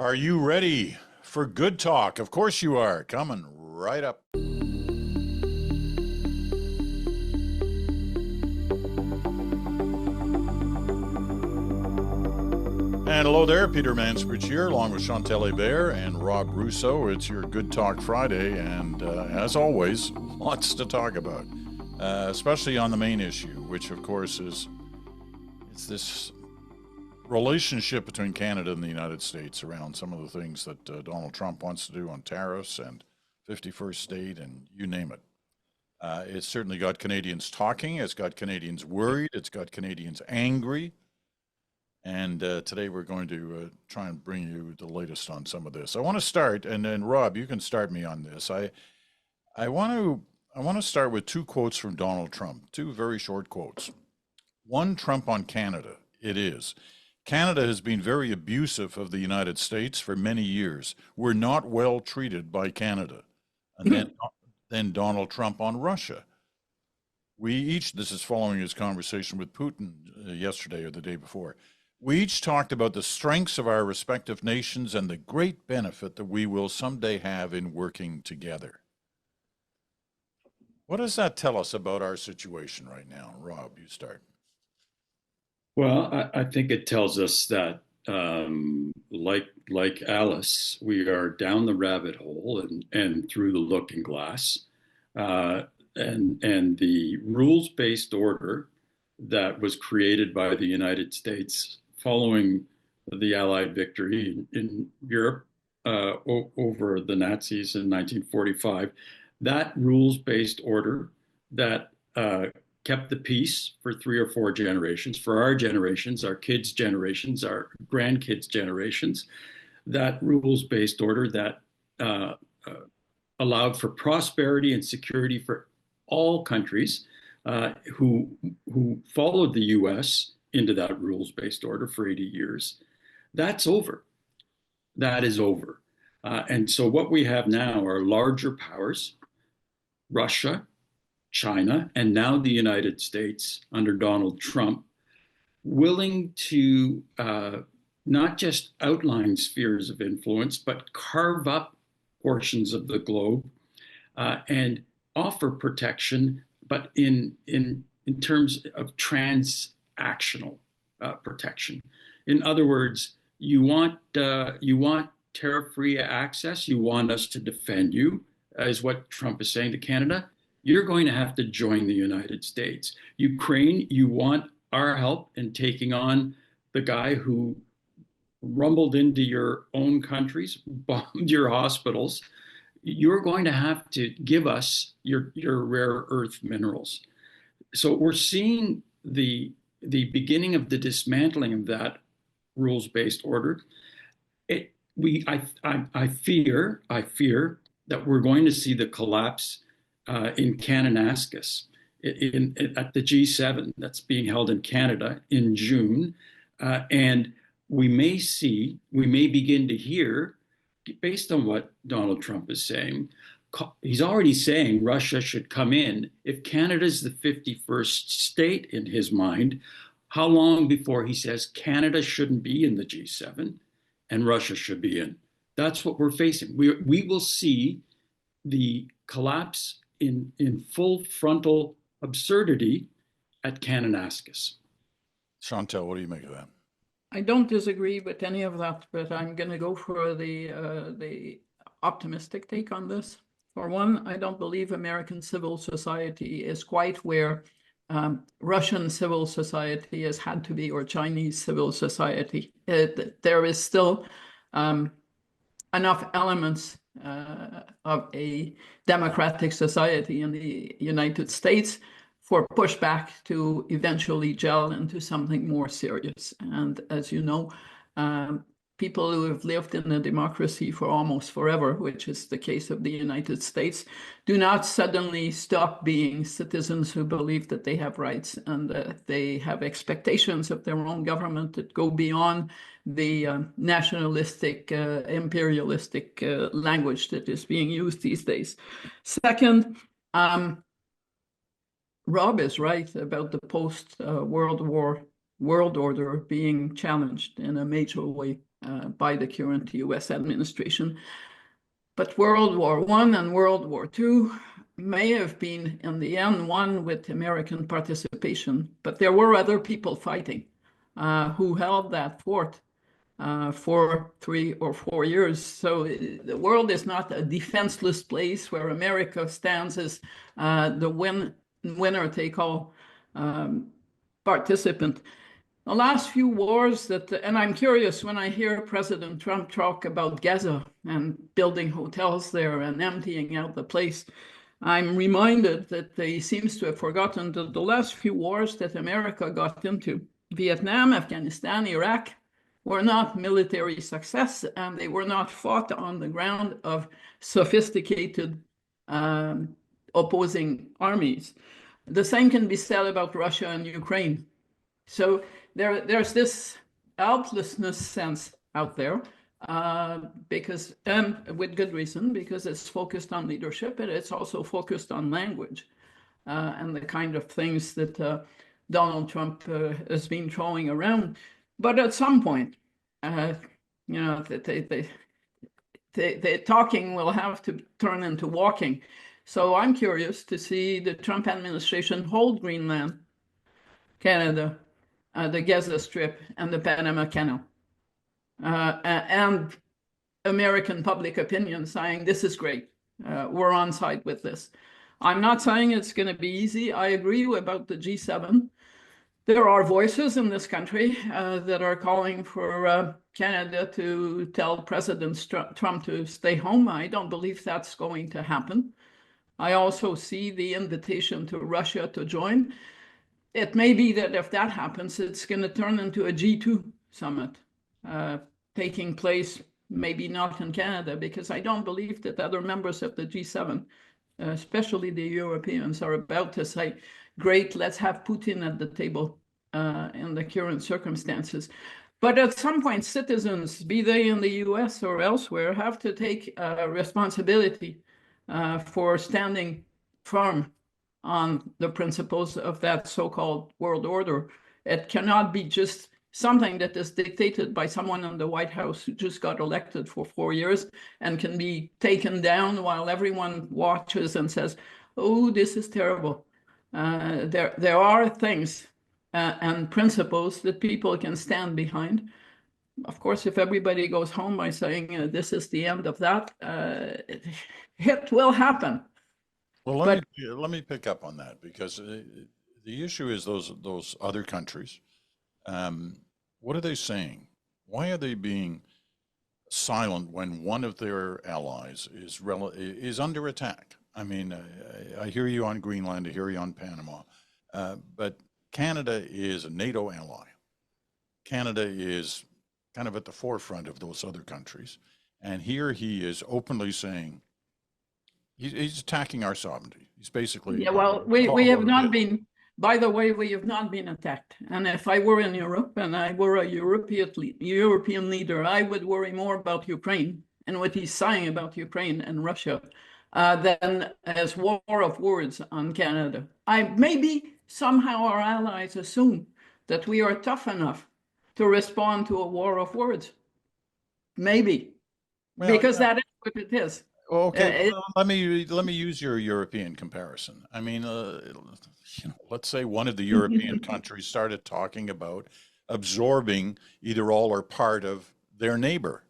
Are you ready for good talk? Of course you are. Coming right up. And hello there, Peter Mansbridge here, along with Chantal Hebert and Rob Russo. It's your Good Talk Friday, and as always, lots to talk about, especially on the main issue, which of course is this relationship between Canada and the United States around some of the things that Donald Trump wants to do on tariffs and 51st state and you name it. It's certainly got Canadians talking. It's got Canadians worried. It's got Canadians angry. And today we're going to try and bring you the latest on some of this. I want to start, and then Rob, you can start me on this. I want to start with two quotes from Donald Trump, two very short quotes. One, Trump on Canada. It is. Canada has been very abusive of the United States for many years. We're not well treated by Canada. And then Donald Trump on Russia. This is following his conversation with Putin yesterday or the day before. We each talked about the strengths of our respective nations and the great benefit that we will someday have in working together. What does that tell us about our situation right now? Rob, you start. Well, I think it tells us that, like Alice, we are down the rabbit hole and through the looking glass, and the rules-based order that was created by the United States following the Allied victory in Europe over the Nazis in 1945. That rules-based order that kept the peace for 3 or 4 generations, for our generations, our kids' generations, our grandkids' generations, that rules-based order that allowed for prosperity and security for all countries who followed the US into that rules-based order for 80 years. That's over. That is over. And so what we have now are larger powers, Russia, China, and now the United States under Donald Trump, willing to not just outline spheres of influence, but carve up portions of the globe and offer protection, but in terms of transactional protection. In other words, you want tariff-free access. You want us to defend you, is what Trump is saying to Canada. You're going to have to join the United States. Ukraine, you want our help in taking on the guy who rumbled into your own countries, bombed your hospitals. You're going to have to give us your rare earth minerals. So we're seeing the beginning of the dismantling of that rules-based order. I fear that we're going to see the collapse in Kananaskis at the G7 that's being held in Canada in June. And we may begin to hear, based on what Donald Trump is saying, he's already saying Russia should come in. If Canada's the 51st state in his mind, how long before he says Canada shouldn't be in the G7 and Russia should be in? That's what we're facing. We will see the collapse in full frontal absurdity at Kananaskis. Chantal, what do you make of that? I don't disagree with any of that, but I'm going to go for the optimistic take on this. For one, I don't believe American civil society is quite where Russian civil society has had to be, or Chinese civil society. There is still enough elements of a democratic society in the United States for pushback to eventually gel into something more serious. And as you know, people who have lived in a democracy for almost forever, which is the case of the United States, do not suddenly stop being citizens who believe that they have rights and they have expectations of their own government that go beyond the nationalistic, imperialistic language that is being used these days. Second, Rob is right about the post-World War world order being challenged in a major way. by the current US administration. But World War I and World War II may have been, in the end, won with American participation, but there were other people fighting who held that fort for 3 or 4 years. So the world is not a defenseless place where America stands as the winner-take-all participant. The last few wars and I'm curious when I hear President Trump talk about Gaza and building hotels there and emptying out the place, I'm reminded that he seems to have forgotten that the last few wars that America got into, Vietnam, Afghanistan, Iraq, were not military success, and they were not fought on the ground of sophisticated opposing armies. The same can be said about Russia and Ukraine. So there's this helplessness sense out there because, and with good reason, because it's focused on leadership, and it's also focused on language and the kind of things that Donald Trump has been throwing around. But at some point, the talking will have to turn into walking. So I'm curious to see the Trump administration hold Greenland, Canada, the Gaza Strip, and the Panama Canal, and American public opinion saying this is great. We're on side with this. I'm not saying it's going to be easy. I agree about the G7. There are voices in this country that are calling for Canada to tell President Trump to stay home. I don't believe that's going to happen. I also see the invitation to Russia to join. It may be that if that happens, it's going to turn into a G2 summit taking place, maybe not in Canada, because I don't believe that other members of the G7, especially the Europeans, are about to say, great, let's have Putin at the table in the current circumstances. But at some point, citizens, be they in the US or elsewhere, have to take responsibility for standing firm on the principles of that so-called world order. It cannot be just something that is dictated by someone in the White House who just got elected for 4 years and can be taken down while everyone watches and says, oh, this is terrible. There are things and principles that people can stand behind. Of course, if everybody goes home by saying this is the end of that, it will happen. Well, let me pick up on that because the issue is those other countries. What are they saying? Why are they being silent when one of their allies is under attack? I mean, I hear you on Greenland, I hear you on Panama, but Canada is a NATO ally. Canada is kind of at the forefront of those other countries, and here he is openly saying he's attacking our sovereignty. He's basically we have not been. By the way, we have not been attacked. And if I were in Europe and I were a European leader, I would worry more about Ukraine and what he's saying about Ukraine and Russia than as war of words on Canada. Maybe somehow our allies assume that we are tough enough to respond to a war of words. Maybe, because that is what it is. Okay, let me use your European comparison. I mean, let's say one of the European countries started talking about absorbing either all or part of their neighbor.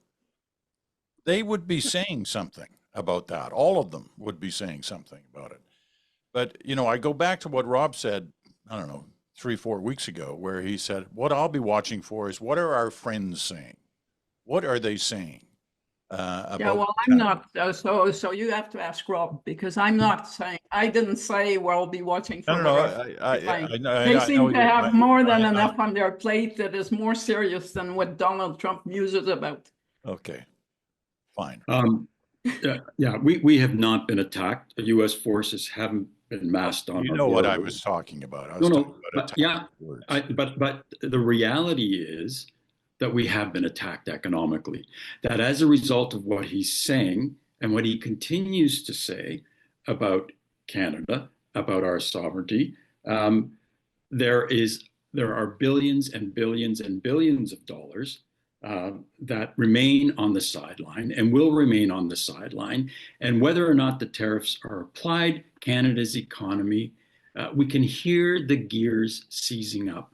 They would be saying something about that. All of them would be saying something about it. But, I go back to what Rob said, I don't know, 3-4 weeks ago, where he said, what I'll be watching for is what are our friends saying? What are they saying? I'm not. So you have to ask Rob, because I'm not saying. I didn't say we'll be watching for. They seem to have more than enough on their plate that is more serious than what Donald Trump muses about. Okay, fine. We have not been attacked. The U.S. forces haven't been massed on. You know what I was talking about. But the reality is that we have been attacked economically, that as a result of what he's saying and what he continues to say about Canada, about our sovereignty, there are billions and billions and billions of dollars that remain on the sideline and will remain on the sideline. And whether or not the tariffs are applied, Canada's economy, we can hear the gears seizing up,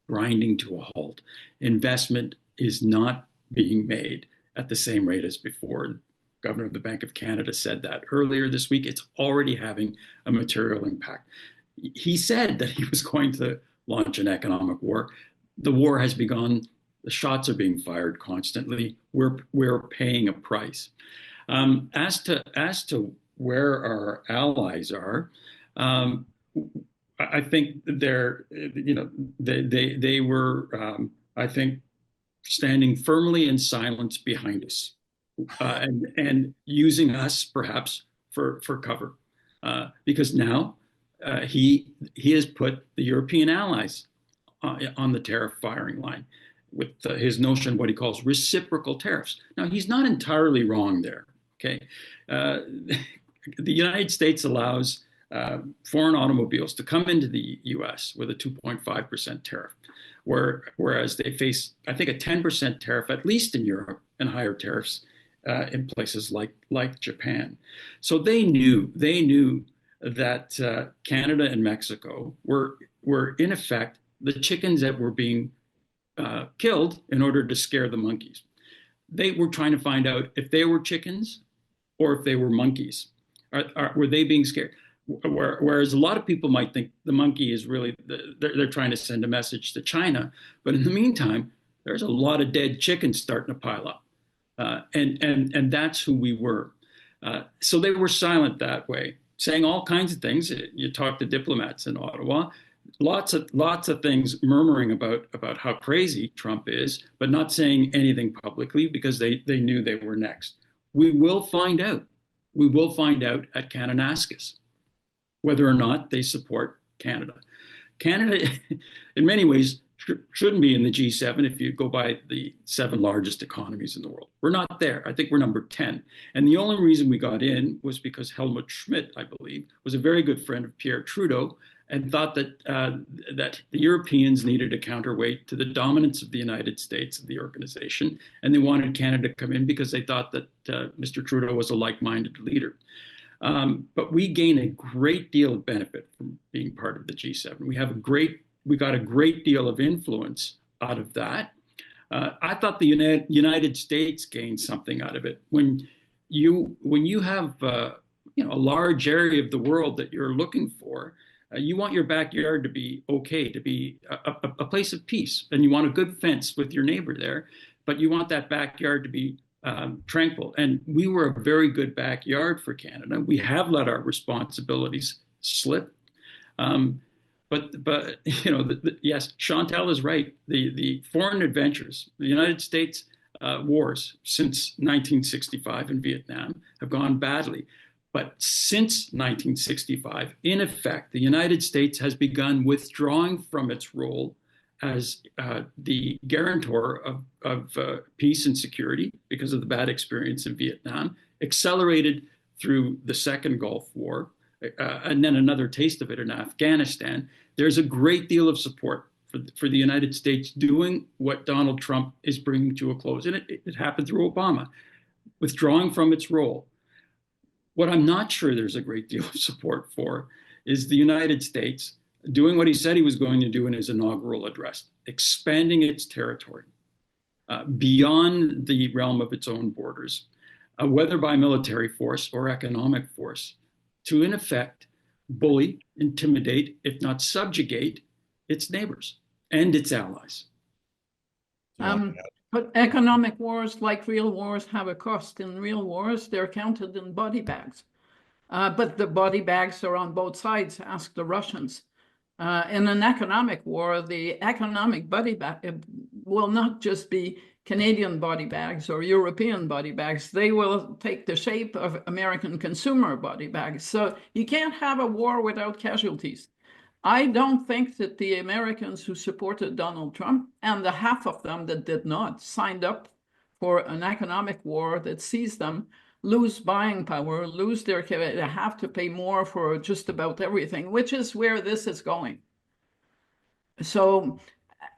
grinding to a halt. Investment is not being made at the same rate as before. Governor of the Bank of Canada said that earlier this week. It's already having a material impact. He said that he was going to launch an economic war. The war has begun. The shots are being fired constantly. We're paying a price. As to where our allies are, I think they were I think standing firmly in silence behind us, and using us perhaps for cover, because now he has put the European allies on the tariff firing line with his notion, what he calls reciprocal tariffs. Now, he's not entirely wrong there. Okay, the United States allows foreign automobiles to come into the U.S. with a 2.5% tariff, whereas they face, I think, a 10% tariff, at least in Europe, and higher tariffs in places like Japan. So they knew that Canada and Mexico were in effect the chickens that were being killed in order to scare the monkeys. They were trying to find out if they were chickens or if they were monkeys. Were they being scared? Whereas a lot of people might think the monkey is really, they're trying to send a message to China. But in the meantime, there's a lot of dead chickens starting to pile up. And that's who we were. So they were silent that way, saying all kinds of things. You talk to diplomats in Ottawa, lots of things murmuring about how crazy Trump is, but not saying anything publicly because they knew they were next. We will find out. We will find out at Kananaskis whether or not they support Canada. Canada, in many ways, shouldn't be in the G7 if you go by the 7 largest economies in the world. We're not there. I think we're number 10. And the only reason we got in was because Helmut Schmidt, I believe, was a very good friend of Pierre Trudeau and thought that the Europeans needed a counterweight to the dominance of the United States of the organization. And they wanted Canada to come in because they thought that Mr. Trudeau was a like-minded leader. But we gain a great deal of benefit from being part of the G7. We got a great deal of influence out of that. I thought the United States gained something out of it. When you have a large area of the world that you're looking for, you want your backyard to be okay, to be a place of peace, and you want a good fence with your neighbor there, but you want that backyard to be tranquil. And we were a very good backyard for Canada. We have let our responsibilities slip. But yes, Chantal is right. The foreign adventures, the United States wars since 1965 in Vietnam have gone badly. But since 1965, in effect, the United States has begun withdrawing from its role as the guarantor of peace and security because of the bad experience in Vietnam, accelerated through the Second Gulf War, and then another taste of it in Afghanistan. There's a great deal of support for the United States doing what Donald Trump is bringing to a close. And it happened through Obama, withdrawing from its role. What I'm not sure there's a great deal of support for is the United States doing what he said he was going to do in his inaugural address, expanding its territory beyond the realm of its own borders, whether by military force or economic force, to, in effect, bully, intimidate, if not subjugate, its neighbors and its allies. But economic wars, like real wars, have a cost. In real wars, they're counted in body bags. But the body bags are on both sides, ask the Russians. In an economic war, the economic body bag will not just be Canadian body bags or European body bags. They will take the shape of American consumer body bags. So you can't have a war without casualties. I don't think that the Americans who supported Donald Trump, and the half of them that did not, signed up for an economic war that sees them lose buying power, they have to pay more for just about everything, which is where this is going. So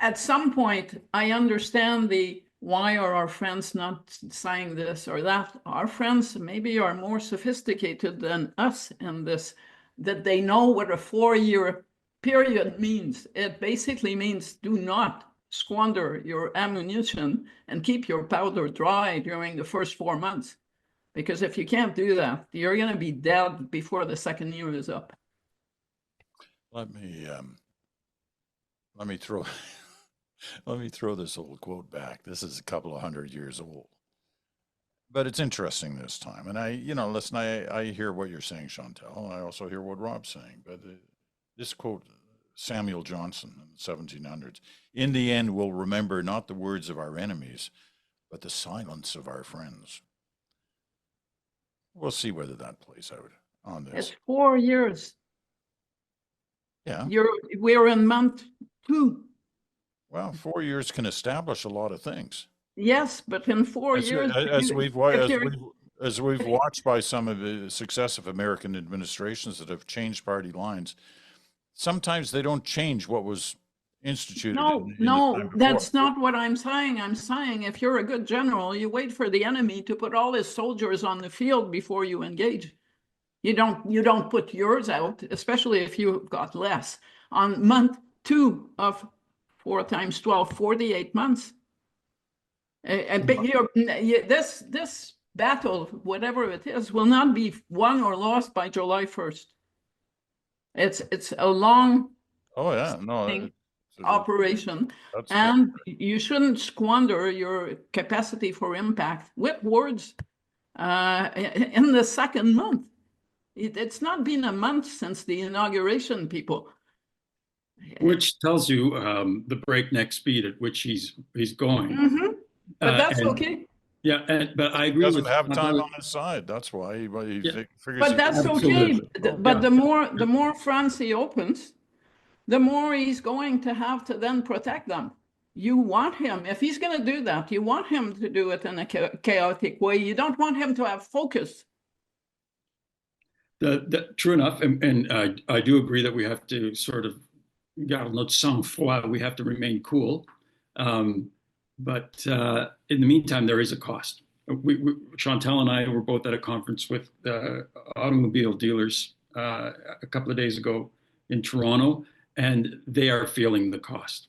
at some point, I understand the why are our friends not saying this or that? Our friends maybe are more sophisticated than us in this, that they know what a 4-year period means. It basically means do not squander your ammunition and keep your powder dry during the first 4 months. Because if you can't do that, you're going to be dead before the second year is up. Let me throw let me throw this old quote back. This is a couple of 100 years old, but it's interesting this time. And listen, I hear what you're saying, Chantal, and I also hear what Rob's saying. But this quote, Samuel Johnson in the 1700s, in the end, we'll remember not the words of our enemies, but the silence of our friends. We'll see whether that plays out on this. It's 4 years. Yeah. We're in month 2. Well, 4 years can establish a lot of things. Yes, but in 4 years, As we've watched by some of the successive American administrations that have changed party lines, sometimes they don't change what was instituted. No, that's not what I'm saying. I'm saying if you're a good general, you wait for the enemy to put all his soldiers on the field before you engage. You don't put yours out, especially if you've got less. On month 2 of 4 times 12, 48 months. But this battle, whatever it is, will not be won or lost by July 1st. It's a long operation, and you shouldn't squander your capacity for impact with words in the second month. It's not been a month since the inauguration, people. Which tells you the breakneck speed at which he's going. Mm-hmm. But that's okay. Yeah, but I agree. He doesn't have time on his side. That's why he figures. But that's okay. But the more fronts he opens, the more he's going to have to then protect them. You want him, if he's going to do that, you want him to do it in a chaotic way. You don't want him to have focus. True enough, and I do agree that we have to sort of garde notre sang-froid. We have to remain cool. But in the meantime, there is a cost. Chantal and I were both at a conference with automobile dealers a couple of days ago in Toronto, and they are feeling the cost.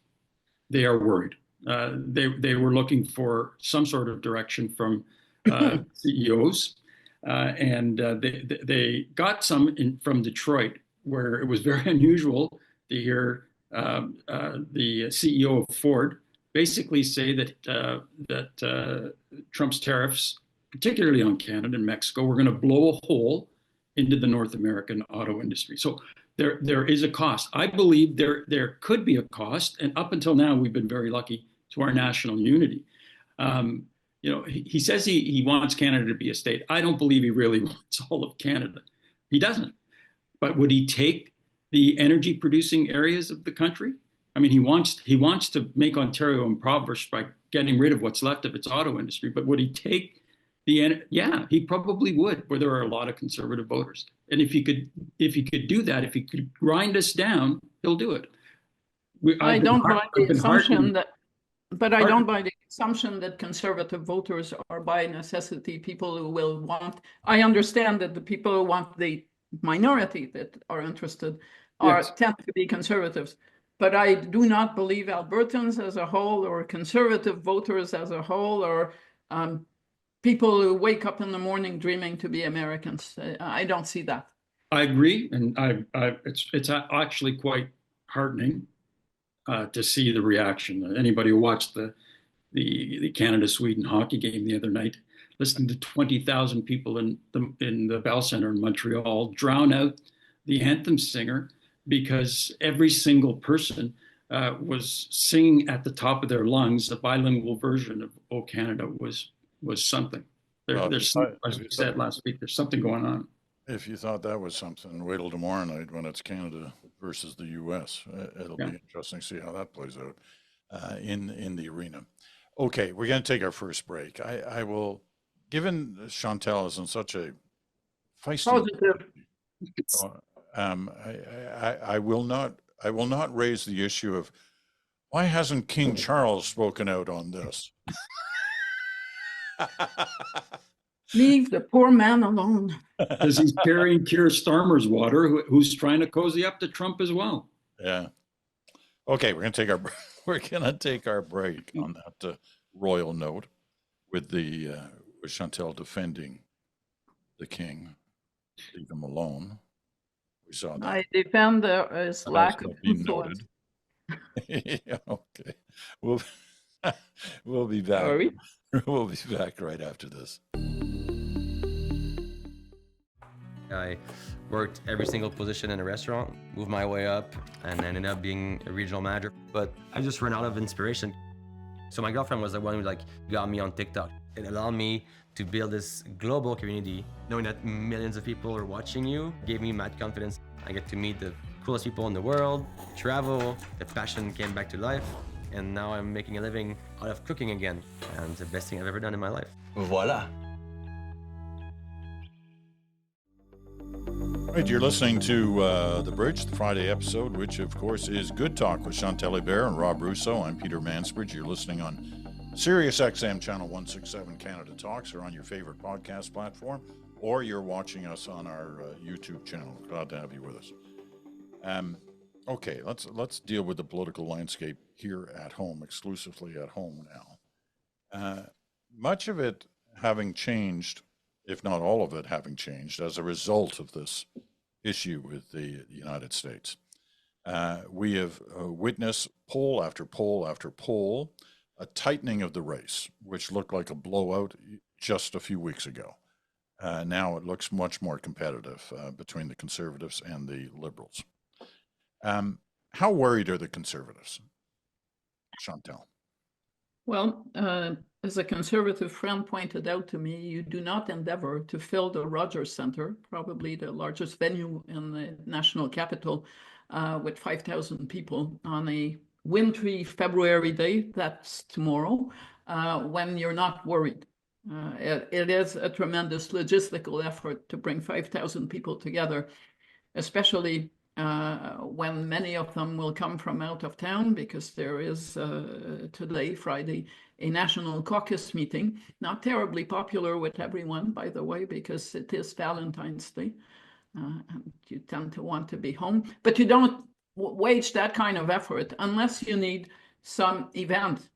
They are worried. They were looking for some sort of direction from CEOs, and they got some from Detroit, where it was very unusual to hear the CEO of Ford basically say that Trump's tariffs, particularly on Canada and Mexico, were going to blow a hole into the North American auto industry. So there is a cost. I believe there could be a cost, and up until now, we've been very lucky to our national unity. He says he wants Canada to be a state. I don't believe he really wants all of Canada. He doesn't. But would he take the energy producing areas of the country? I mean, he wants to make Ontario impoverished by getting rid of what's left of its auto industry. But would he take yeah, he probably would, where there are a lot of conservative voters. And if he could do that, if he could grind us down, he'll do it. I don't buy the assumption that conservative voters are by necessity people who will want. I understand that the people who want the minority that are interested tend to be conservatives. But I do not believe Albertans as a whole or conservative voters as a whole or people who wake up in the morning dreaming to be Americans. I don't see that. I agree. And it's actually quite heartening to see the reaction. Anybody who watched the Canada-Sweden hockey game the other night, listening to 20,000 people in the Bell Center in Montreal drown out the anthem singer because every single person was singing at the top of their lungs. A bilingual version of "O Canada" was something. There's something, as we said last week, there's something going on. If you thought that was something, wait till tomorrow night when it's Canada versus the U.S. It'll be interesting to see how that plays out in the arena. Okay, we're going to take our first break. I will, given Chantal is in such a feisty, I will not raise the issue of why hasn't King Charles spoken out on this. Leave the poor man alone. Because he's carrying Keir Starmer's water, who's trying to cozy up to Trump as well. Yeah. Okay, we're gonna take our break on that royal note with with Chantal defending the king. Leave him alone. We saw that. I defend his lack of influence. Yeah, okay. We'll we'll be back. Sorry. We'll be back right after this. I worked every single position in a restaurant, moved my way up, and ended up being a regional manager. But I just ran out of inspiration. So my girlfriend was the one who got me on TikTok. It allowed me to build this global community, knowing that millions of people are watching you, gave me mad confidence. I get to meet the coolest people in the world, travel, the passion came back to life, and now I'm making a living out of cooking again. And it's the best thing I've ever done in my life. Voila. Right, you're listening to The Bridge, the Friday episode, which of course is Good Talk with Chantal Hebert and Rob Russo. I'm Peter Mansbridge. You're listening on Sirius XM Channel 167 Canada Talks, or on your favorite podcast platform, or you're watching us on our YouTube channel. Glad to have you with us. Okay, let's deal with the political landscape here at home, exclusively at home now. Much of it having changed, if not all of it having changed, as a result of this issue with the United States. We have witnessed poll after poll after poll, a tightening of the race, which looked like a blowout just a few weeks ago. Now it looks much more competitive between the Conservatives and the Liberals. How worried are the Conservatives, Chantal? Well, as a Conservative friend pointed out to me, you do not endeavor to fill the Rogers Centre, probably the largest venue in the national capital, with 5,000 people on a wintry February day, that's tomorrow, when you're not worried. It is a tremendous logistical effort to bring 5,000 people together, especially when many of them will come from out of town, because there is today, Friday, a national caucus meeting, not terribly popular with everyone, by the way, because it is Valentine's Day, and you tend to want to be home. But you don't wage that kind of effort unless you need some event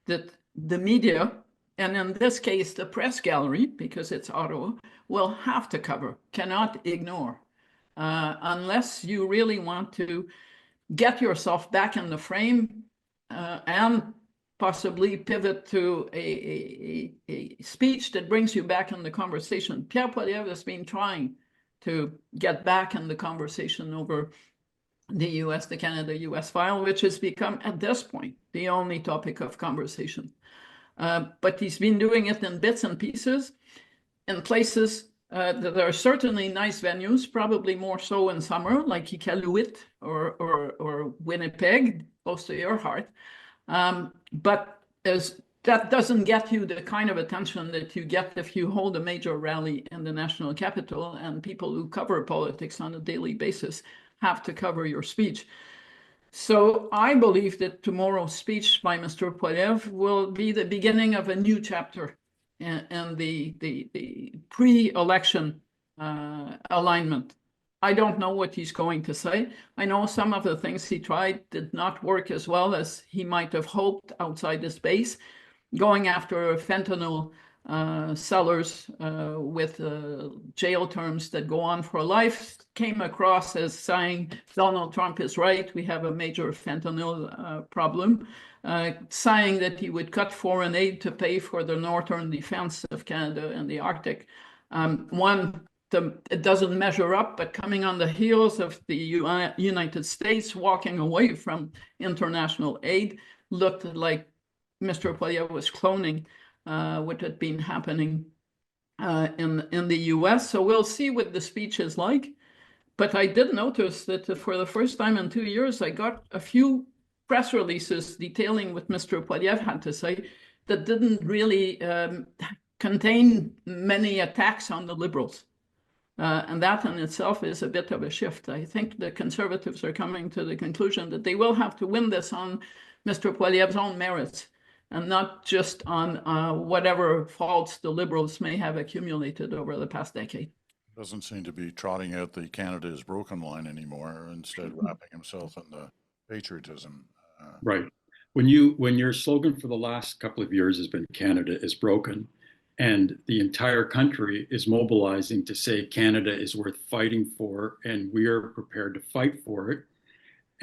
that the media, and in this case, the press gallery, because it's Ottawa, will have to cover, cannot ignore. Unless you really want to get yourself back in the frame and possibly pivot to a speech that brings you back in the conversation. Pierre Poilievre has been trying to get back in the conversation over the US, the Canada-US file, which has become, at this point, the only topic of conversation. But he's been doing it in bits and pieces, in places that are certainly nice venues, probably more so in summer, like Iqaluit or Winnipeg, close to your heart. But that doesn't get you the kind of attention that you get if you hold a major rally in the national capital, and people who cover politics on a daily basis have to cover your speech. So I believe that tomorrow's speech by Mr. Poilievre will be the beginning of a new chapter in the pre-election alignment. I don't know what he's going to say. I know some of the things he tried did not work as well as he might have hoped outside his base. Going after fentanyl sellers with jail terms that go on for life came across as saying Donald Trump is right, we have a major fentanyl problem, saying that he would cut foreign aid to pay for the northern defense of Canada and the Arctic. It doesn't measure up, but coming on the heels of the United States walking away from international aid, looked like Mr. Poilievre was cloning what had been happening in the US. So we'll see what the speech is like. But I did notice that for the first time in 2 years, I got a few press releases detailing what Mr. Poilievre had to say that didn't really contain many attacks on the Liberals. And that in itself is a bit of a shift. I think the Conservatives are coming to the conclusion that they will have to win this on Mr. Poilievre's own merits. and not just on whatever faults the Liberals may have accumulated over the past decade. Doesn't seem to be trotting out the Canada is broken line anymore, instead wrapping himself in the patriotism. Right. When your slogan for the last couple of years has been Canada is broken, and the entire country is mobilizing to say Canada is worth fighting for, and we are prepared to fight for it.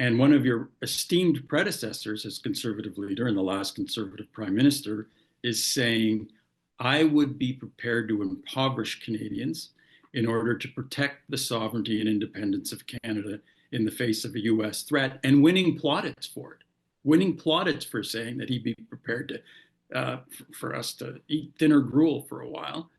And one of your esteemed predecessors as Conservative leader and the last Conservative Prime Minister is saying, I would be prepared to impoverish Canadians in order to protect the sovereignty and independence of Canada in the face of a US threat, and winning plaudits for it. Winning plaudits for saying that he'd be prepared to for us to eat thinner gruel for a while.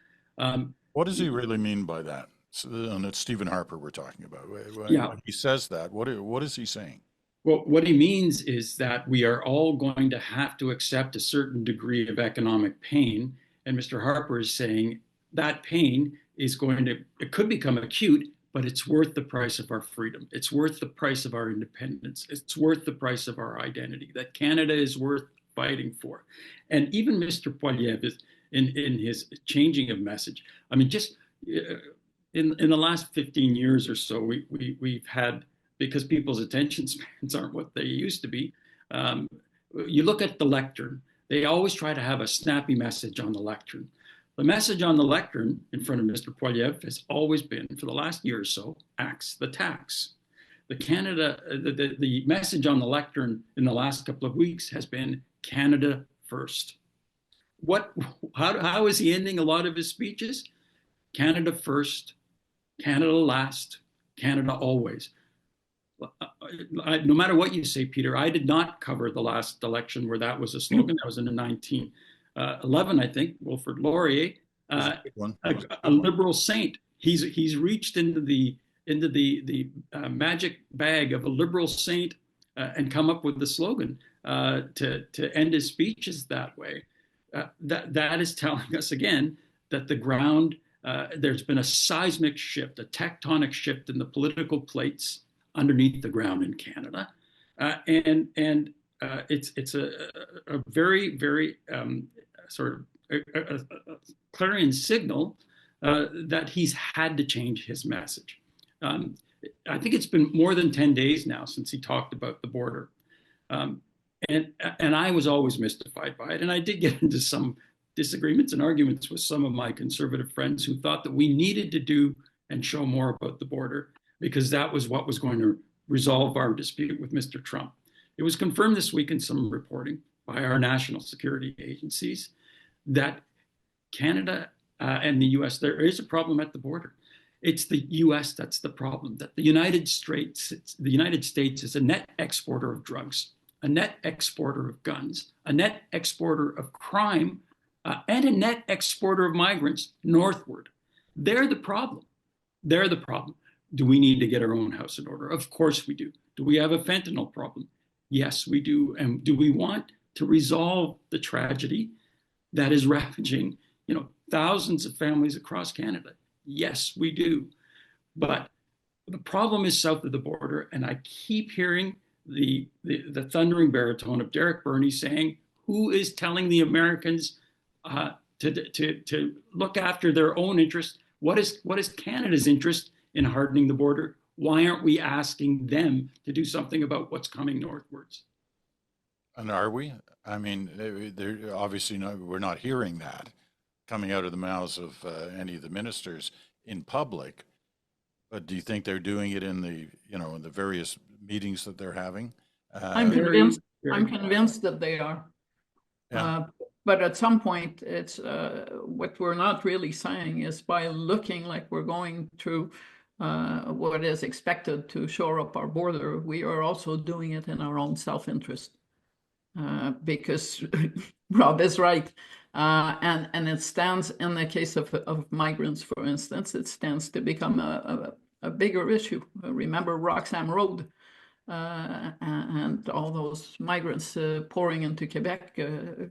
What does he really mean by that? And it's Stephen Harper we're talking about. Yeah. When he says that, what is he saying? Well, what he means is that we are all going to have to accept a certain degree of economic pain. And Mr. Harper is saying that pain is it could become acute, but it's worth the price of our freedom. It's worth the price of our independence. It's worth the price of our identity, that Canada is worth fighting for. And even Mr. Poilievre is in his changing of message. I mean, just in the last 15 years or so, we've had, because people's attention spans aren't what they used to be, you look at the lectern, they always try to have a snappy message on the lectern. The message on the lectern in front of Mr. Poilievre has always been, for the last year or so, axe the tax. The message on the lectern in the last couple of weeks has been Canada first. How is he ending a lot of his speeches? Canada first, Canada last, Canada always. No matter what you say, Peter, I did not cover the last election where that was a slogan. That was in 1911, I think, Wilfrid Laurier, a liberal saint. He's reached into the magic bag of a liberal saint and come up with the slogan to end his speeches that way. That is telling us again that the ground, there's been a seismic shift, a tectonic shift in the political plates underneath the ground in Canada, and it's a very, very sort of a clarion signal that he's had to change his message. I think it's been more than 10 days now since he talked about the border. And I was always mystified by it. And I did get into some disagreements and arguments with some of my conservative friends who thought that we needed to do and show more about the border because that was what was going to resolve our dispute with Mr. Trump. It was confirmed this week in some reporting by our national security agencies that Canada and the US, there is a problem at the border. It's the US that's the problem, that the United States is a net exporter of drugs, a net exporter of guns, a net exporter of crime, and a net exporter of migrants northward. They're the problem. They're the problem. Do we need to get our own house in order? Of course we do. Do we have a fentanyl problem? Yes, we do. And do we want to resolve the tragedy that is ravaging, thousands of families across Canada? Yes, we do. But the problem is south of the border, and I keep hearing the thundering baritone of Derek Burney saying, who is telling the Americans to look after their own interest? What is Canada's interest in hardening the border? Why aren't we asking them to do something about what's coming northwards? And are we? I mean, they're obviously we're not hearing that coming out of the mouths of any of the ministers in public. But do you think they're doing it in the in the various meetings that they're having? I'm convinced that they are. Yeah. But at some point, it's what we're not really saying is by looking like we're going through what is expected to shore up our border, we are also doing it in our own self-interest. Because Rob is right. And it stands in the case of migrants, for instance, it stands to become a bigger issue. Remember Roxham Road and all those migrants pouring into Quebec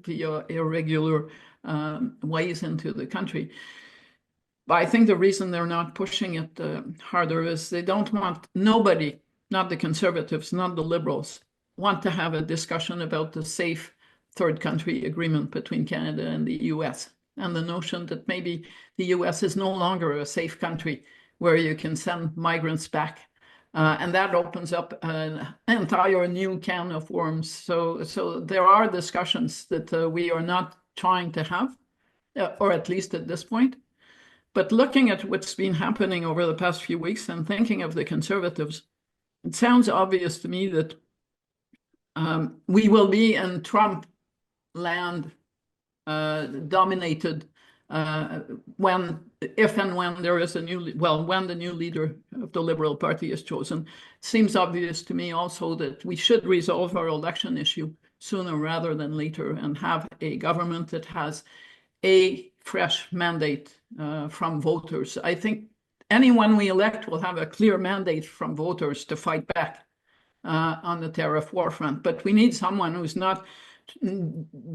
via irregular ways into the country. But I think the reason they're not pushing it harder is they don't want nobody, not the Conservatives, not the Liberals, want to have a discussion about the safe third country agreement between Canada and the US, and the notion that maybe the US is no longer a safe country where you can send migrants back. And that opens up an entire new can of worms. So there are discussions that we are not trying to have, or at least at this point. But looking at what's been happening over the past few weeks and thinking of the Conservatives, it sounds obvious to me that we will be in Trump land dominated if and when there is when the new leader of the Liberal Party is chosen. It seems obvious to me also that we should resolve our election issue sooner rather than later and have a government that has a fresh mandate from voters. I think anyone we elect will have a clear mandate from voters to fight back on the tariff war front. But we need someone who's not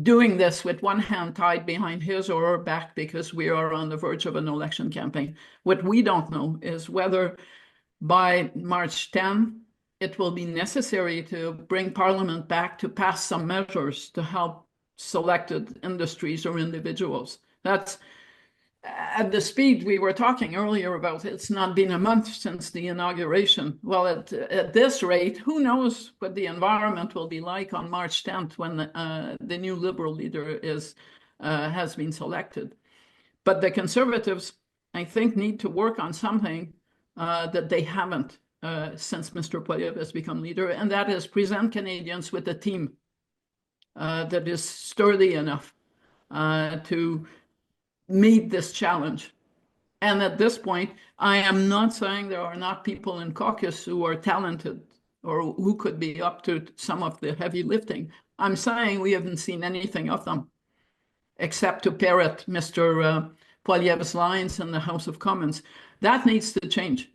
doing this with one hand tied behind his or her back because we are on the verge of an election campaign. What we don't know is whether by March 10, it will be necessary to bring Parliament back to pass some measures to help selected industries or individuals. That's at the speed we were talking earlier about. It's not been a month since the inauguration. Well, at this rate, who knows what the environment will be like on March 10th when the new Liberal leader has been selected. But the Conservatives, I think, need to work on something that they haven't since Mr. Poilievre has become leader, and that is present Canadians with a team that is sturdy enough to meet this challenge. And at this point, I am not saying there are not people in caucus who are talented or who could be up to some of the heavy lifting. I'm saying we haven't seen anything of them, except to parrot Mr. Poilievre's lines in the House of Commons. That needs to change.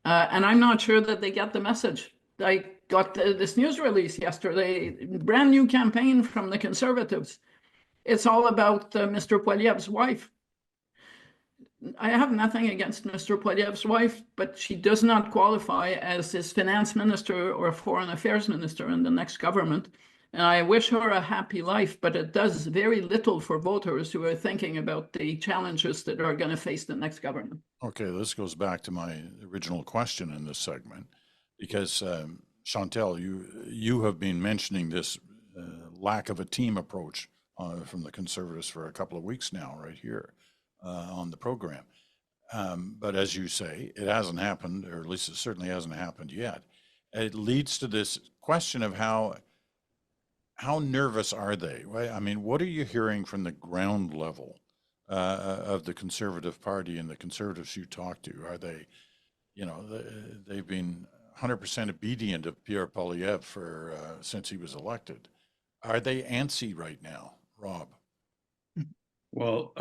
And I'm not sure that they get the message. I got this news release yesterday, brand new campaign from the Conservatives. It's all about Mr. Poilievre's wife. I have nothing against Mr. Poilievre's wife, but she does not qualify as his finance minister or foreign affairs minister in the next government. And I wish her a happy life, but it does very little for voters who are thinking about the challenges that are going to face the next government. Okay, this goes back to my original question in this segment, because Chantal, you have been mentioning this lack of a team approach from the Conservatives for a couple of weeks now, right here on the program. But as you say, it hasn't happened, or at least it certainly hasn't happened yet. It leads to this question of how nervous are they? I mean, what are you hearing from the ground level of the Conservative Party and the Conservatives you talk to? Are they, they've been 100% obedient of Pierre Poilievre since he was elected. Are they antsy right now, Rob? Well,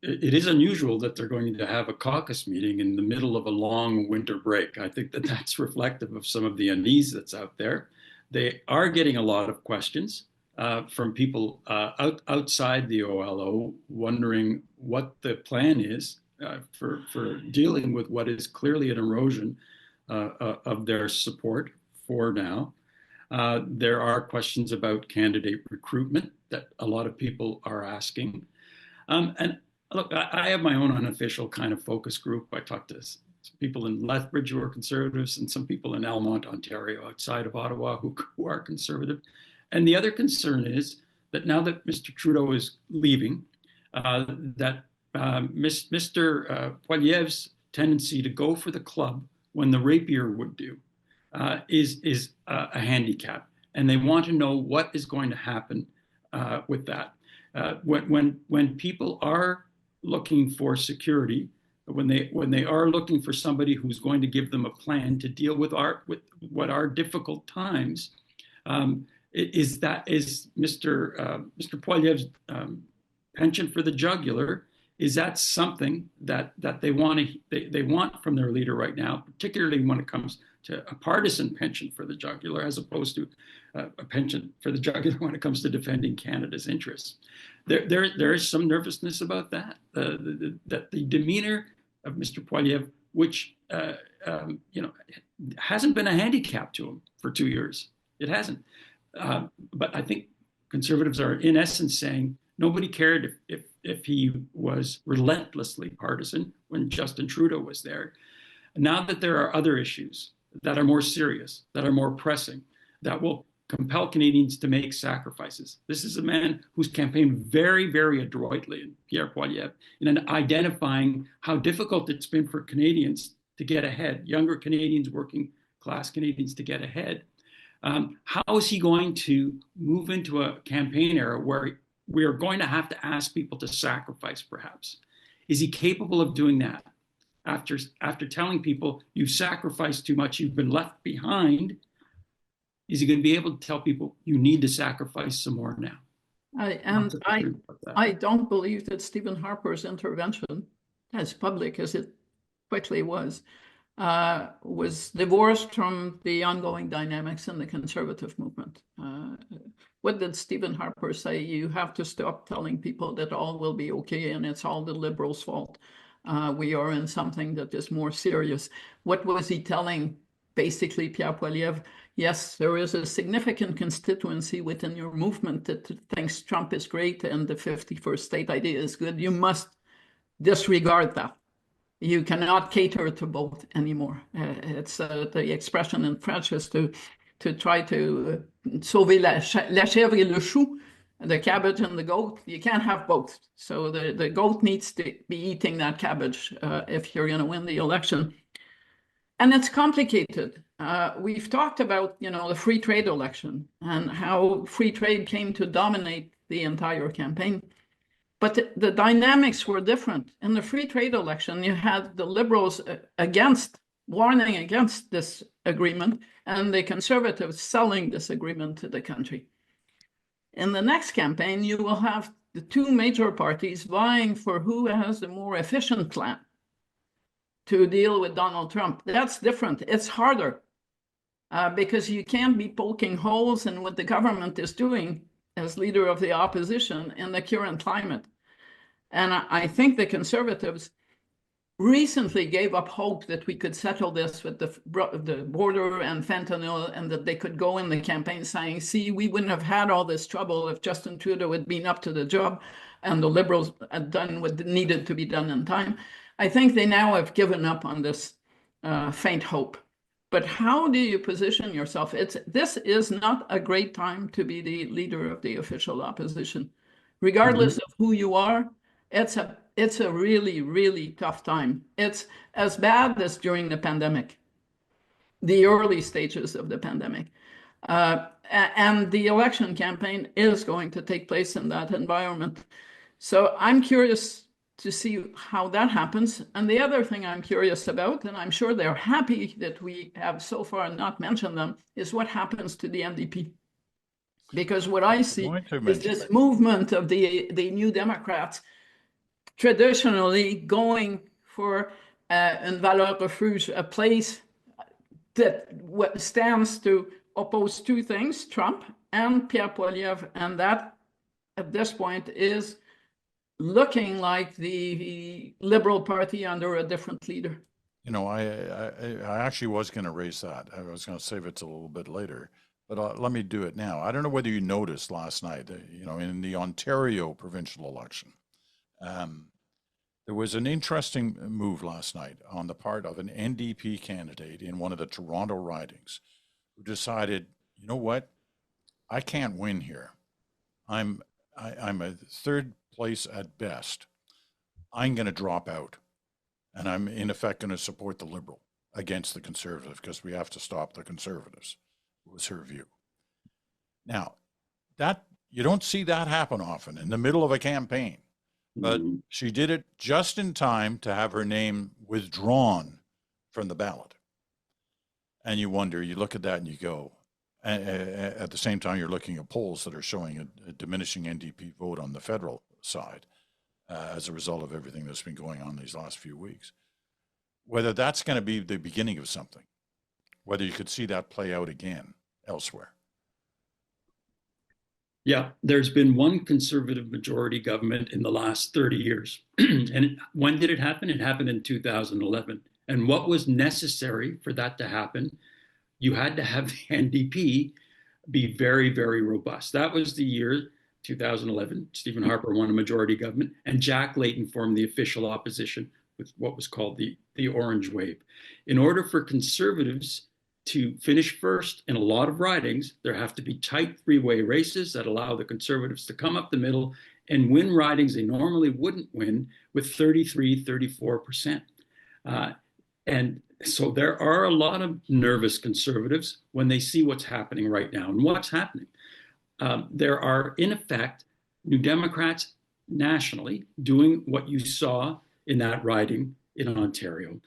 it is unusual that they're going to have a caucus meeting in the middle of a long winter break. I think that that's reflective of some of the unease that's out there. They are getting a lot of questions from people outside the OLO, wondering what the plan is for dealing with what is clearly an erosion of their support for now. There are questions about candidate recruitment that a lot of people are asking. And look, I have my own unofficial kind of focus group. I talked to some people in Lethbridge who are Conservatives and some people in Almonte, Ontario, outside of Ottawa who are Conservative. And the other concern is that now that Mr. Trudeau is leaving, that Mr. Poilievre's tendency to go for the club when the rapier would do is a handicap. And they want to know what is going to happen with that. When people are looking for security, when they are looking for somebody who's going to give them a plan to deal with what are difficult times, is Mr. Poilievre's penchant for the jugular? Is that something that they want from their leader right now, particularly when it comes to a partisan penchant for the jugular, as opposed to a penchant for the jugular when it comes to defending Canada's interests? There is some nervousness about that. That the demeanor of Mr. Poilievre, which hasn't been a handicap to him for 2 years, it hasn't. But I think Conservatives are in essence saying nobody cared if he was relentlessly partisan when Justin Trudeau was there. Now that there are other issues that are more serious, that are more pressing, that will compel Canadians to make sacrifices. This is a man who's campaigned very, very adroitly, Pierre Poilievre, in identifying how difficult it's been for Canadians to get ahead, younger Canadians, working class Canadians to get ahead. How is he going to move into a campaign era where we are going to have to ask people to sacrifice, perhaps? Is he capable of doing that? After telling people, you sacrificed too much, you've been left behind, is he going to be able to tell people, you need to sacrifice some more now? I don't believe that Stephen Harper's intervention, as public as it quickly was divorced from the ongoing dynamics in the conservative movement. What did Stephen Harper say? You have to stop telling people that all will be okay and it's all the Liberals' fault. We are in something that is more serious. What was he telling basically Pierre Poilievre? Yes, there is a significant constituency within your movement that thinks Trump is great and the 51st state idea is good. You must disregard that. You cannot cater to both anymore. It's the expression in French is to try to sauver la chèvre et le chou, the cabbage and the goat. You can't have both. So the goat needs to be eating that cabbage if you're going to win the election. And it's complicated. We've talked about, the free trade election and how free trade came to dominate the entire campaign. But the dynamics were different. In the free trade election, you had the Liberals warning against this agreement, and the Conservatives selling this agreement to the country. In the next campaign, you will have the two major parties vying for who has the more efficient plan to deal with Donald Trump. That's different. It's harder because you can't be poking holes in what the government is doing as leader of the opposition in the current climate. And I think the Conservatives recently gave up hope that we could settle this with the border and fentanyl, and that they could go in the campaign saying, see, we wouldn't have had all this trouble if Justin Trudeau had been up to the job and the Liberals had done what needed to be done in time. I think they now have given up on this faint hope. But how do you position yourself? This is not a great time to be the leader of the official opposition. Regardless of who you are, it's a really, really tough time. It's as bad as during the pandemic, the early stages of the pandemic. And the election campaign is going to take place in that environment. So I'm curious to see how that happens. And the other thing I'm curious about, and I'm sure they're happy that we have so far not mentioned them, is what happens to the NDP. Because what I see is this movement of the New Democrats traditionally going for une valeur refuge, a place that stands to oppose two things, Trump and Pierre Poilievre, and that at this point is looking like the Liberal Party under a different leader. I actually was going to raise that. I was going to save it a little bit later, but let me do it now. I don't know whether you noticed last night, in the Ontario provincial election, there was an interesting move last night on the part of an NDP candidate in one of the Toronto ridings who decided, you know what, I can't win here. I'm a third place at best. I'm going to drop out, and I'm in effect going to support the Liberal against the Conservative because we have to stop the Conservatives, was her view. Now, that you don't see that happen often in the middle of a campaign, but she did it just in time to have her name withdrawn from the ballot. And you wonder, you look at that and you go, at the same time, you're looking at polls that are showing a diminishing NDP vote on the federal side as a result of everything that's been going on these last few weeks. Whether that's going to be the beginning of something, whether you could see that play out again elsewhere. Yeah, there's been one Conservative majority government in the last 30 years. And when did it happen? It happened in 2011. And what was necessary for that to happen? You had to have the NDP be very, very robust. That was the year 2011. Stephen Harper won a majority government, and Jack Layton formed the official opposition with what was called the Orange Wave. In order for Conservatives to finish first in a lot of ridings, there have to be tight three-way races that allow the Conservatives to come up the middle and win ridings they normally wouldn't win with 33, 34%. And so there are a lot of nervous Conservatives when they see what's happening right now. And what's happening? There are, in effect, New Democrats nationally doing what you saw in that riding in Ontario.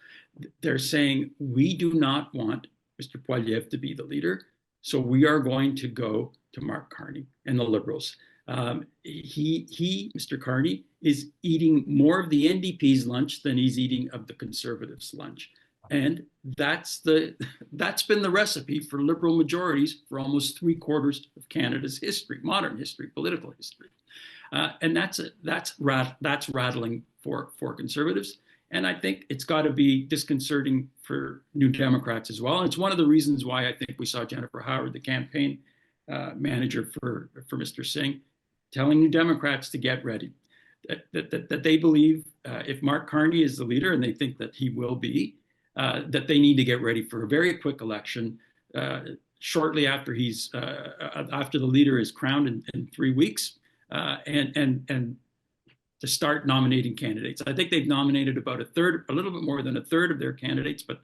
They're saying, we do not want Mr. Poilievre to be the leader, so we are going to go to Mark Carney and the Liberals. Mr. Carney, is eating more of the NDP's lunch than he's eating of the Conservatives' lunch. And that's been the recipe for Liberal majorities for almost 3/4 of Canada's history, modern history, political history. And that's rattling for Conservatives. And I think it's got to be disconcerting for New Democrats as well. And it's one of the reasons why I think we saw Jennifer Howard, the campaign manager for Mr. Singh, telling New Democrats to get ready. That they believe if Mark Carney is the leader, and they think that he will be, that they need to get ready for a very quick election shortly after after the leader is crowned in 3 weeks, and to start nominating candidates. I think they've nominated about a little bit more than a third of their candidates, but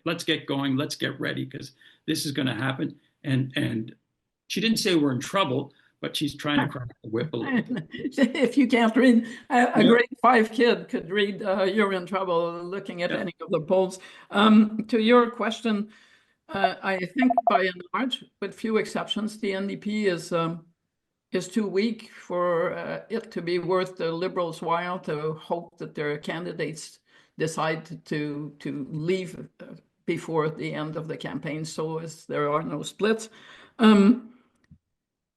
let's get going, let's get ready, because this is going to happen. And she didn't say we're in trouble, but she's trying to crack the whip a little bit. If you can't read, a grade 5 kid could read, you're in trouble looking at any of the polls. To your question, I think by and large, with few exceptions, the NDP is too weak for it to be worth the Liberals' while to hope that their candidates decide to leave before the end of the campaign, so as there are no splits.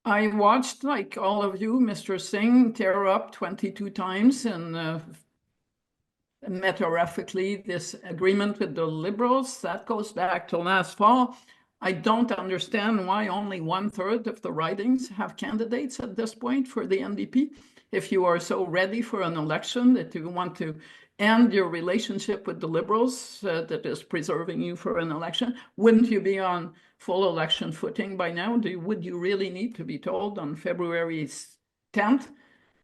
I watched, like all of you, Mr. Singh tear up 22 times and metaphorically this agreement with the Liberals. That goes back to last fall. I don't understand why only 1/3 of the ridings have candidates at this point for the NDP. If you are so ready for an election that you want to end your relationship with the Liberals that is preserving you for an election, wouldn't you be on full election footing by now? Would you really need to be told on February 10th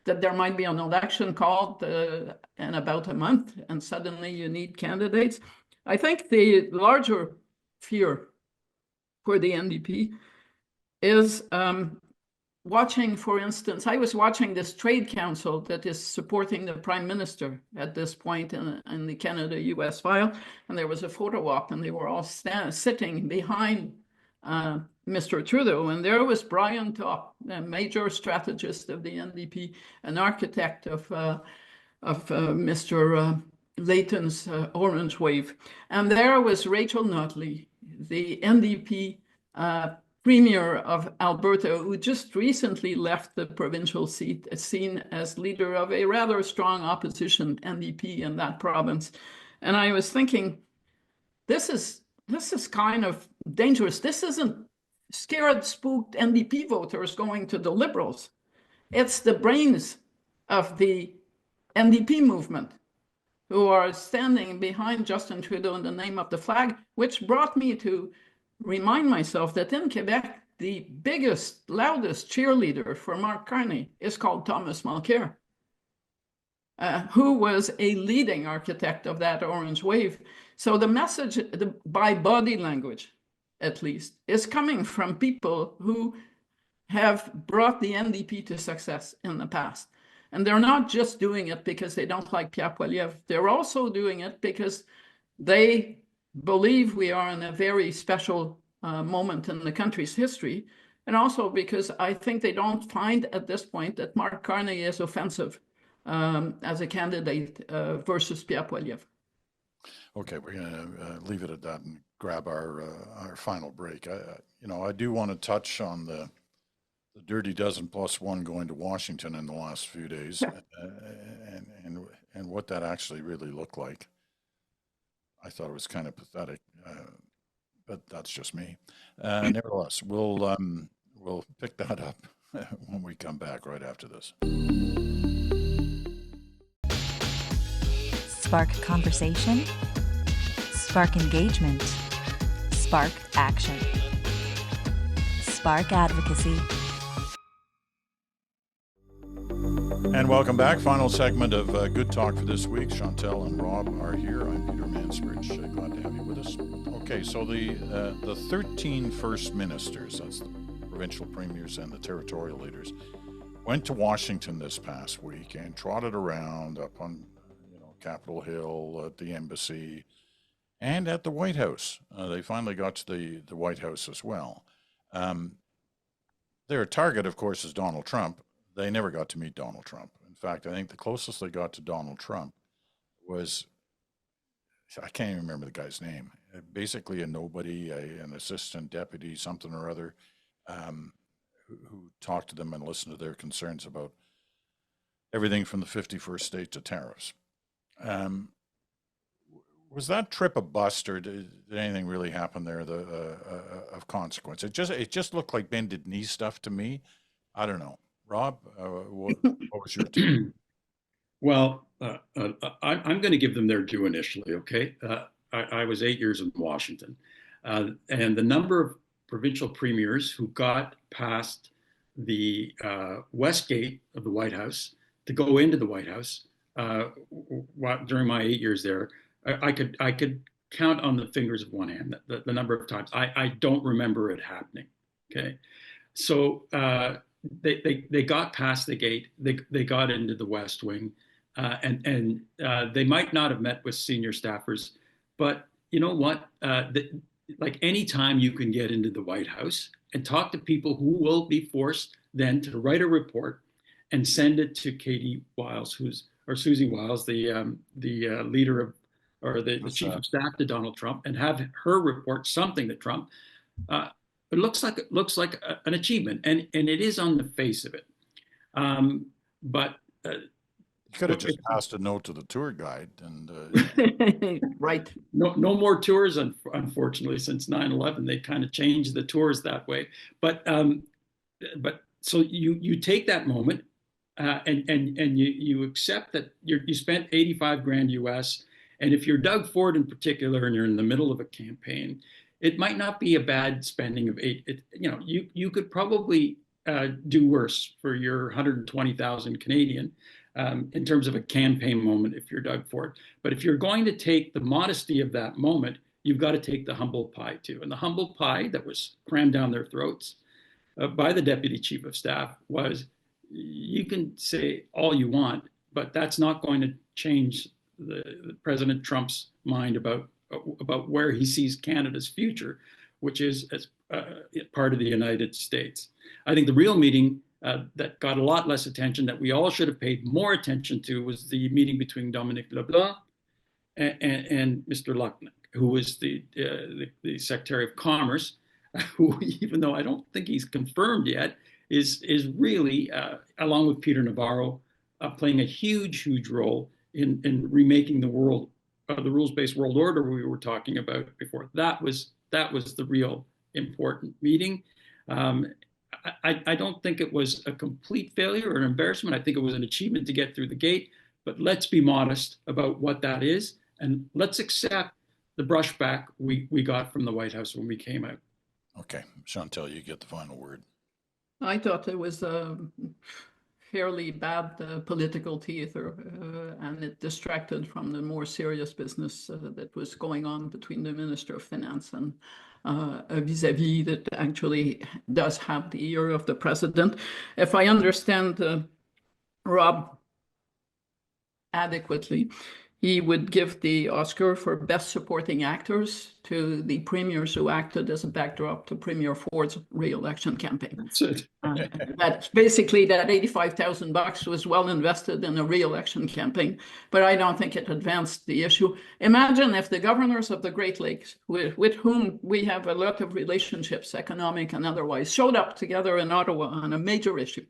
that there might be an election called in about a month and suddenly you need candidates? I think the larger fear for the NDP is watching, for instance, I was watching this trade council that is supporting the prime minister at this point in the Canada-US file, and there was a photo op and they were all sitting behind Mr. Trudeau, and there was Brian Topp, a major strategist of the NDP, an architect of Mr. Layton's Orange Wave, and there was Rachel Notley, the NDP Premier of Alberta, who just recently left the provincial seat, seen as leader of a rather strong opposition NDP in that province. And I was thinking, this is kind of dangerous. This isn't scared, spooked NDP voters going to the Liberals. It's the brains of the NDP movement who are standing behind Justin Trudeau in the name of the flag, which brought me to remind myself that in Quebec, the biggest, loudest cheerleader for Mark Carney is called Thomas Mulcair, who was a leading architect of that Orange Wave. So the message, by body language, at least, is coming from people who have brought the NDP to success in the past. And they're not just doing it because they don't like Pierre Poilievre. They're also doing it because they believe we are in a very special moment in the country's history, and also because I think they don't find at this point that Mark Carney is offensive as a candidate versus Pierre Poilievre. Okay, we're going to leave it at that and grab our final break. I do want to touch on the dirty dozen plus one going to Washington in the last few days, and what that actually really looked like. I thought it was kind of pathetic. but that's just me. Nevertheless, we'll pick that up when we come back right after this. Spark conversation, spark engagement, spark action, spark advocacy. And welcome back. Final segment of Good Talk for this week. Chantal and Rob are here. I'm Peter Mansbridge. Glad to have you with us. Okay, so the 13 first ministers, that's the provincial premiers and the territorial leaders, went to Washington this past week and trotted around up on Capitol Hill, at the embassy, and at the White House. They finally got to the White House as well. Their target, of course, is Donald Trump. They never got to meet Donald Trump. In fact, I think the closest they got to Donald Trump was, I can't even remember the guy's name, basically a nobody, an assistant deputy, something or other, who talked to them and listened to their concerns about everything from the 51st state to tariffs. Was that trip a bust, or did anything really happen there of consequence? It just looked like bended knee stuff to me. I don't know. Rob, what was your take? Well, I'm going to give them their due initially, okay? I was 8 years in Washington, and the number of provincial premiers who got past the west gate of the White House to go into the White House during my 8 years there, I could count on the fingers of one hand the number of times. I don't remember it happening, okay? So they got past the gate, they got into the West Wing, and they might not have met with senior staffers, but you know what? Like any time you can get into the White House and talk to people who will be forced then to write a report and send it to Katie Wiles, Susie Wiles, the leader of, or the chief of staff to Donald Trump, and have her report something to Trump. It looks like an achievement, and it is on the face of it. But you could have just passed a note to the tour guide, and right. No more tours, unfortunately, since 9/11. They kind of changed the tours that way. But so you take that moment, and you accept that you spent 85 grand US, and if you're Doug Ford in particular, and you're in the middle of a campaign, it might not be a bad spending of you could probably do worse for your 120,000 Canadian in terms of a campaign moment if you're Doug Ford. But if you're going to take the modesty of that moment, you've got to take the humble pie too. And the humble pie that was crammed down their throats by the deputy chief of staff was, you can say all you want, but that's not going to change the President Trump's mind about where he sees Canada's future, which is as part of the United States. I think the real meeting that got a lot less attention, that we all should have paid more attention to, was the meeting between Dominic LeBlanc and Mr. Lucknock, who was the Secretary of Commerce, who, even though I don't think he's confirmed yet, is really, along with Peter Navarro, playing a huge role in remaking the world, the rules-based world order we were talking about before. That was the real important meeting. I don't think it was a complete failure or an embarrassment. I think it was an achievement to get through the gate, but let's be modest about what that is, and let's accept the brushback we got from the White House when we came out. Okay, Chantal, you get the final word. I thought it was a fairly bad political theater, and it distracted from the more serious business that was going on between the Minister of Finance and a vis-a-vis that actually does have the ear of the president. If I understand Rob adequately, he would give the Oscar for Best Supporting Actors to the premiers who acted as a backdrop to Premier Ford's re-election campaign. That's it. That's basically that $85,000 was well invested in a re-election campaign, but I don't think it advanced the issue. Imagine if the governors of the Great Lakes, with whom we have a lot of relationships, economic and otherwise, showed up together in Ottawa on a major issue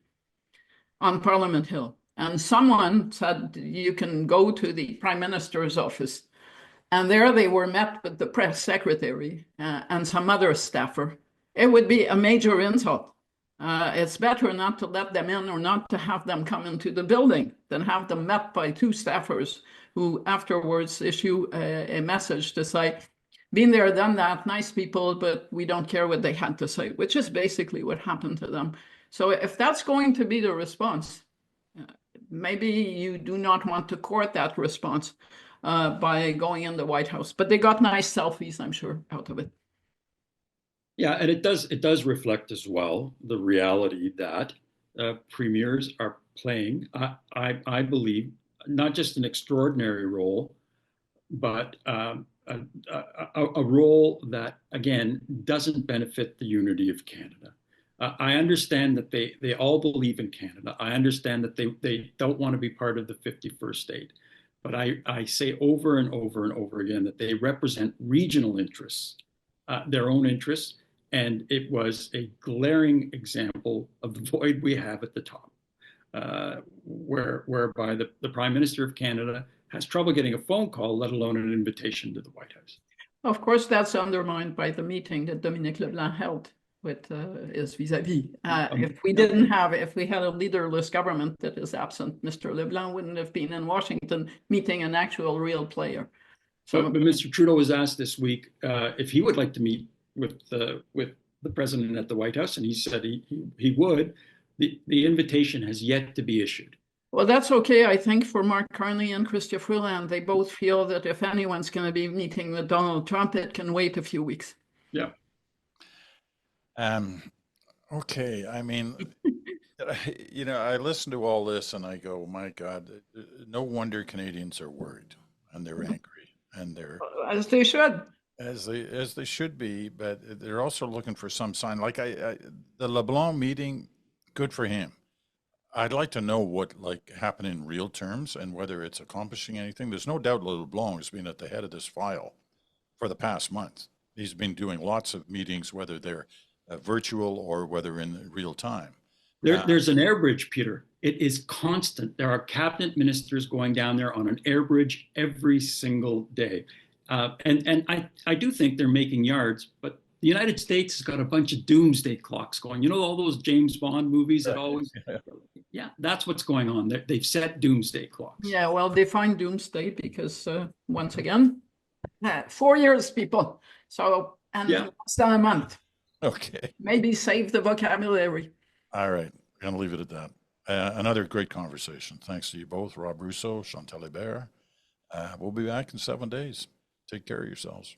on Parliament Hill. And someone said, you can go to the Prime Minister's office And there they were met with the press secretary and some other staffer. It would be a major insult. It's better not to let them in or not to have them come into the building than have them met by two staffers who afterwards issue a message to say, been there, done that, nice people, but we don't care what they had to say, which is basically what happened to them. So if that's going to be the response, maybe you do not want to court that response by going in the White House. But they got nice selfies, I'm sure, out of it. Yeah, and it does reflect as well the reality that premiers are playing, I believe, not just an extraordinary role, but a role that, again, doesn't benefit the unity of Canada. I understand that they all believe in Canada. I understand that they don't want to be part of the 51st state. But I say over and over and over again that they represent regional interests, their own interests. And it was a glaring example of the void we have at the top, whereby the Prime Minister of Canada has trouble getting a phone call, let alone an invitation to the White House. Of course, that's undermined by the meeting that Dominique Leblanc held with his vis-a-vis. If we had a leaderless government that is absent, Mr. Leblanc wouldn't have been in Washington meeting an actual real player. So, but Mr. Trudeau was asked this week if he would like to meet with the president at the White House, and he said he would. The invitation has yet to be issued. Well, that's okay, I think, for Mark Carney and Chrystia Freeland. They both feel that if anyone's going to be meeting with Donald Trump, it can wait a few weeks. Yeah. Okay. I mean, I listen to all this and I go, my God, no wonder Canadians are worried and they're angry and they're as they should. As they should be, but they're also looking for some sign. Like the LeBlanc meeting, good for him. I'd like to know what happened in real terms and whether it's accomplishing anything. There's no doubt LeBlanc has been at the head of this file for the past month. He's been doing lots of meetings, whether they're virtual or whether in real time. There's an air bridge, Peter. It is constant. There are cabinet ministers going down there on an air bridge every single day. And I do think they're making yards, but the United States has got a bunch of doomsday clocks going. You know, all those James Bond movies that always, yeah, that's what's going on. They've set doomsday clocks. Yeah, well, they find doomsday because once again, 4 years, people. So, and less than a month. Okay. Maybe save the vocabulary. All right. I'm going to leave it at that. Another great conversation. Thanks to you both, Rob Russo, Chantal Hebert. We'll be back in 7 days. Take care of yourselves.